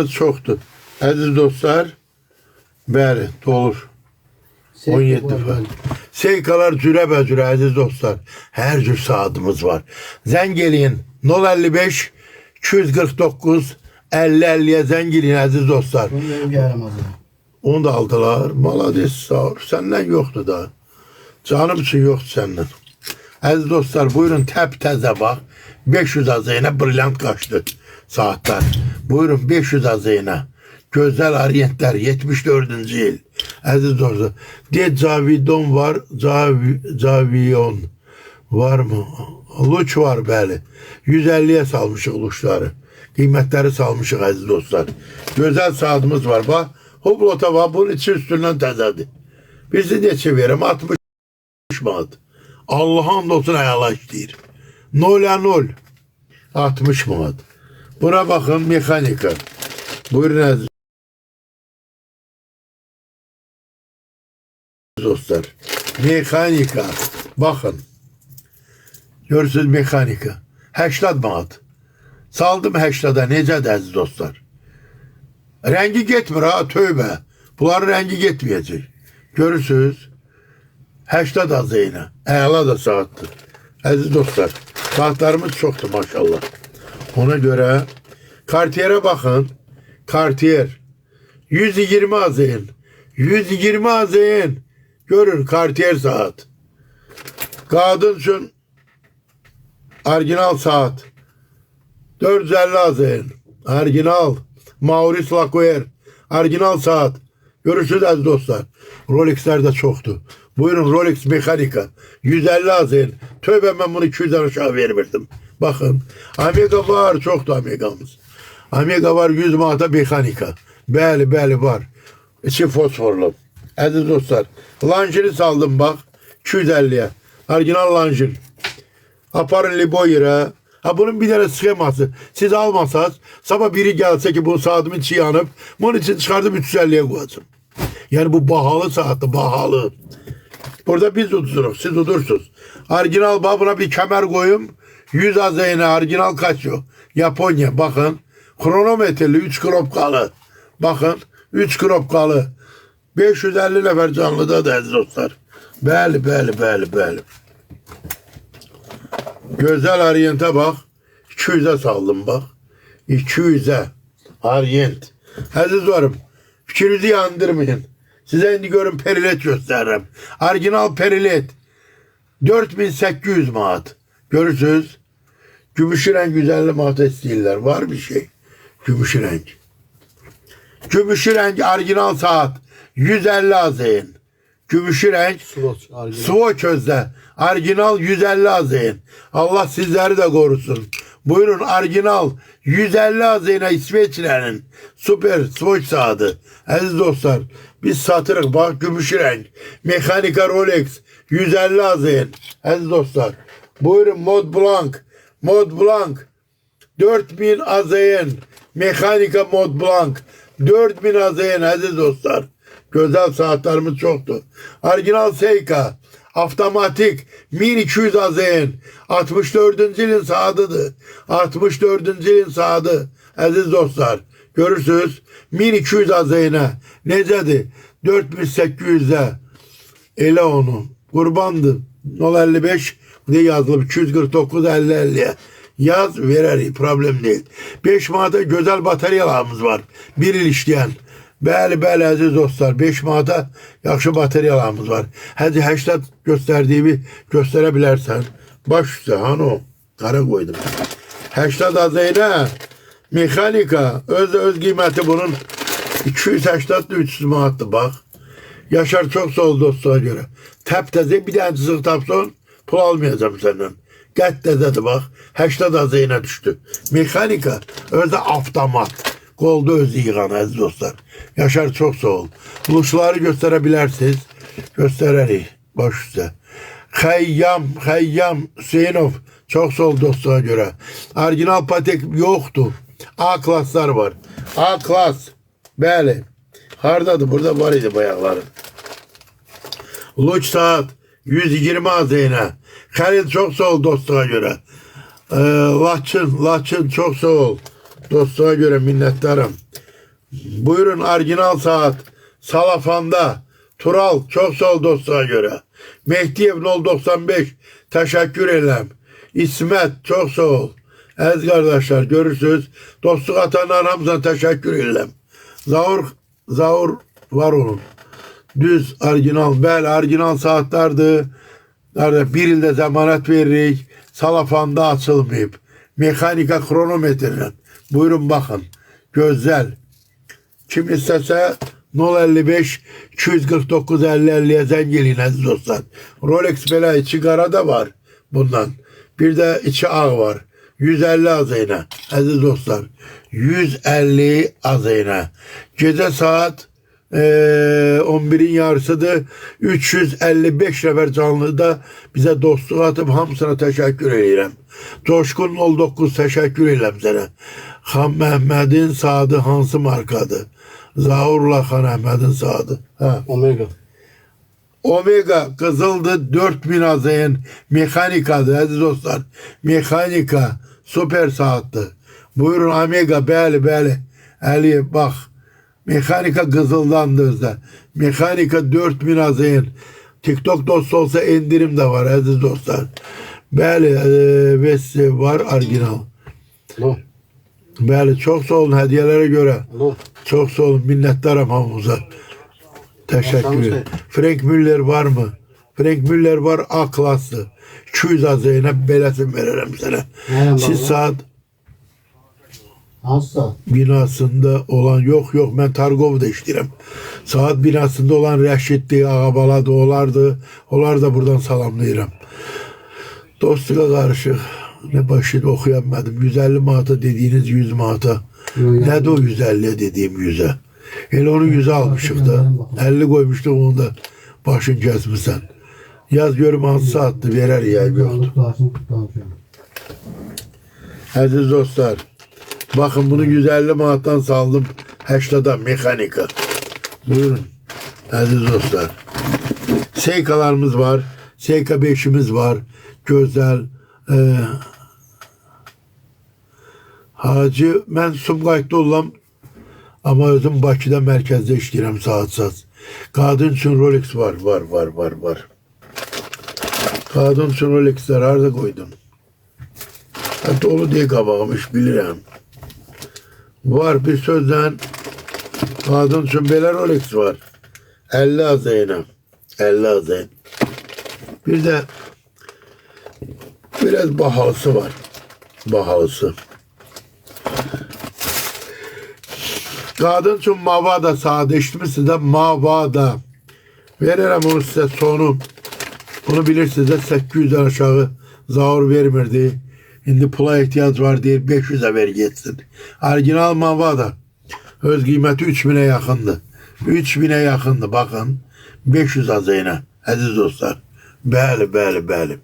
Çoxdur. Əziz dostlar, bəli, dolur. 17 var. Seykalar cürə-bəcürə, əziz dostlar. Hər cür saatımız var. Zəng eləyin. 055 249 50-50'ye zəng eləyin, əziz dostlar. Onu da aldılar. Malades, sağ ol. Səndən yoxdur da. Canım üçün yoxdur səndən. Əziz dostlar, buyurun təp-təzə bax. 500 azeyinə brilyant qaçdı saatler. Buyurun 500 azeyinə. Gözəl Orientlər 74-cü il. Əziz dostlar. Cavidon var. Cavion var mı? Luç var bəli. 150'ye salmışıq luçları. Qiymətləri salmışıq əziz dostlar. Gözəl saatımız var. Bax. Hublota var. Bunun içi üstündən təzədir. Bizi neçə verim? 60 manat. Allah'ın olsun ayala işləyir. 0-0. 60 manat. Buna bakın mekanika. Buyurun əziz dostlar. Mekanika. Bakın. Görürsünüz mekanika. 80 manat. Saldım 80'a. Necədir əziz dostlar? Rengi getmir ha, tövbe. Bunların rengi getmeyecek. Görürsünüz. 80 azeyine. Əla da saattir. Əziz dostlar. Saatlarımız çoktu maşallah. Ona göre Cartier'e bakın. Cartier. 120 azeyin. 120 azeyin. Görün Cartier saat. Kadın için orijinal saat. 450 azeyin. Orijinal. Maurice Lacroix. Orijinal saat. Görürsünüz aziz dostlar. Rolex'ler de çoktu. Buyurun Rolex mekanika. 150 azeyin. Tövbe ben bunu 200'den aşağı vermirdim. Bakın. Amiga var. Çoktu Amiga'mız. Amiga var 100 manata mekanika. Bəli var. İçi fosforlu. Aziz dostlar. Lanjini saldım bak. 250'ye. Orijinal lanjin. Aparın Liboyer'e. Ha bunun bir tane scheması. Siz almasanız sabah biri gelse ki bu saatimin içi yanıp bunun için çıkardım 350'ye koyacağım. Yani bu bahalı saati, bahalı. Burada biz tuturuz, siz tutursunuz. Orijinal buna bir kemer koyayım. 100 azeyine orijinal kaçıyor. Japonya bakın. Kronometreli 3 knopkalı. Bakın 3 knopkalı. 550 nefer canlıda da aziz dostlar. Bəli. Güzel Orient'e bak. 200'e saldım bak. 200'e. Orient. Aziz varım. Fikrinizi yandırmayın. Size indi görün perilet gösteririm. Orijinal perilet. 4800 manat. Görürsünüz. Gümüşü renk güzelli manat isteyirler. Var bir şey. Gümüşü renk. Gümüşü renk orijinal saat. 150 azeyin. Gümüşü renk. Swatch özde. Orijinal 150 azeyin. Allah sizleri de korusun. Buyurun orijinal 150 azeyine İsveçlilerin süper Swatch saati. Aziz dostlar biz satırız bak gümüşü renk. Mekanika Rolex 150 azeyin. Aziz dostlar buyurun Mod Blanc 4000 azeyin. Mekanika Mod Blanc 4000 azeyin aziz dostlar. Güzel saatlerimiz çoktu. Orijinal Seika. Avtomatik 1200 azeyin. 64. yılın saatıdır. 64. yılın saati. Aziz dostlar. Görürsünüz. 1200 azeyine. Necədir? 4800'e. Elə onu. Kurbandı. 055 diye yazılıb. 249 50-50'ye. Yaz verərik. Problem değil. 5 manata güzel bataryalarımız var. 1 il işleyen. Bəli əziz dostlar. 5 manata yaxşı bataryalarımız var. Hadi 80 gösterdiğimi gösterebilirsen. Baş üstə hanı qara koydum. 80 azeyine mekanika öz qiyməti bunun 280-300 manatdır bak. Yaşar çok sol dostlara göre. Təp-təzə bir dənə çizıq tapsan pul almayacağım senden. Qət-təzədir bak. 80 azeyine düştü. Mekanika özü avtomat. Kolda özü yığan aziz dostlar. Yaşar çok sağ ol. Luşları gösterebilirsiniz. Göstererik. Baş üstə. Xəyyam Hüseynov. Çok sağ ol dostlara göre. Orijinal patek yoktu. A klaslar var. A klas. Bəli. Hardadır? Burada var idi bayaqları. Luç saat. 120 azeyine. Xəlil çok sağ ol dostlara göre. Laçın çok sağ ol. Dostluğa göre minnettarım. Buyurun orijinal saat. Salafanda. Tural çok sağ ol dostluğa göre. Mehdiyev 095 teşekkür ederim. İsmet çok sağ ol. Aziz kardeşler görürsünüz. Dostluk atanların hamısına teşekkür ederim. Zavur var olun. Düz orijinal, bəli orijinal saatlardır. Bir ildə zəmanət veririk. Salafanda açılmayıb. Mexanika kronometrlə. Buyurun baxın. Gözəl. Kim istəsə 055 249 50-50'ye zəng eləyin əziz dostlar. Rolex belə içi qara da var bundan. Bir də içi ağ var. 150 azeyna əziz dostlar. 150 azeyna. Gecə saat 11'in yarısıdır. 355 nəfər canlıda bizə dostluq atıb hamısına təşəkkür edirəm. Coşkun 09 təşəkkür edirəm sənə. Xan Məhmədin saatı hansı markadır? Zaurla Xan Əhmədin saatı. Omega. Omega qızıldı 4000 azeyn mexanikadır əziz dostlar. Mexanika süper saatdir. Buyurun Omega bəli. Əli bax. Mexanika qızıldandır özdə. Mexanika 4000 azeyn. TikTok dostu olsa indirim de var əziz dostlar. Bəli, Vessi var orijinal. Alo. Bəli, çok sağ olun hediyelərə görə. Alo. Çok sağ olun, minnettarım hamımıza. Teşekkür ederim. Frank Müller var mı? Frank Müller var, A klaslı. 200 azeyine belesin veririm sana. Siz saat Hasta. binasında olan yok ben Targov'da işlerim. Saat binasında olan Reşit'ti, Ağabaladı, onlar da buradan salamlayırım. Dostluğa karışık. Ne başını okuyamadım. 150 manata dediğiniz 100 manata. Nədir o 150 dediğim 100'e? Elə onu 100'e almışıq da. 50 koymuştuk onu da başın kesmişsen. Yaz görüm hansı saattir verer ya yoktu. Aziz dostlar. Bakın bunu 150 manattan saldım. 80'dan mekanika. Buyurun. Aziz dostlar. Seikalarımız var. Seika 5'imiz var. Güzel. Hacı, mən Sumqayıtda olam, amma özüm Bakıda mərkəzdə işləyirəm saat. Qadın üçün Rolex var. Qadın üçün Rolexlər harada qoydum? Dolu deyə qabağımış, bilirəm. Var bir sözlə, qadın üçün belə Rolex var. 50 azeyna. 50 azeyn. Bir də biraz bahalısı var. Bahalısı. Qadın üçün Mavada saat eşitmişsiniz də Mavada. Verirəm onu sizə sonu. Bunu bilirsiniz də 800'den aşağı zaur vermirdi. İndi pula ihtiyac var deyir 500'e ver getsin. Orijinal Mavada. Öz qiyməti 3000'e yaxındır. 3000'e yaxındır bakın. 500 azeyna. Əziz dostlar. Bəli.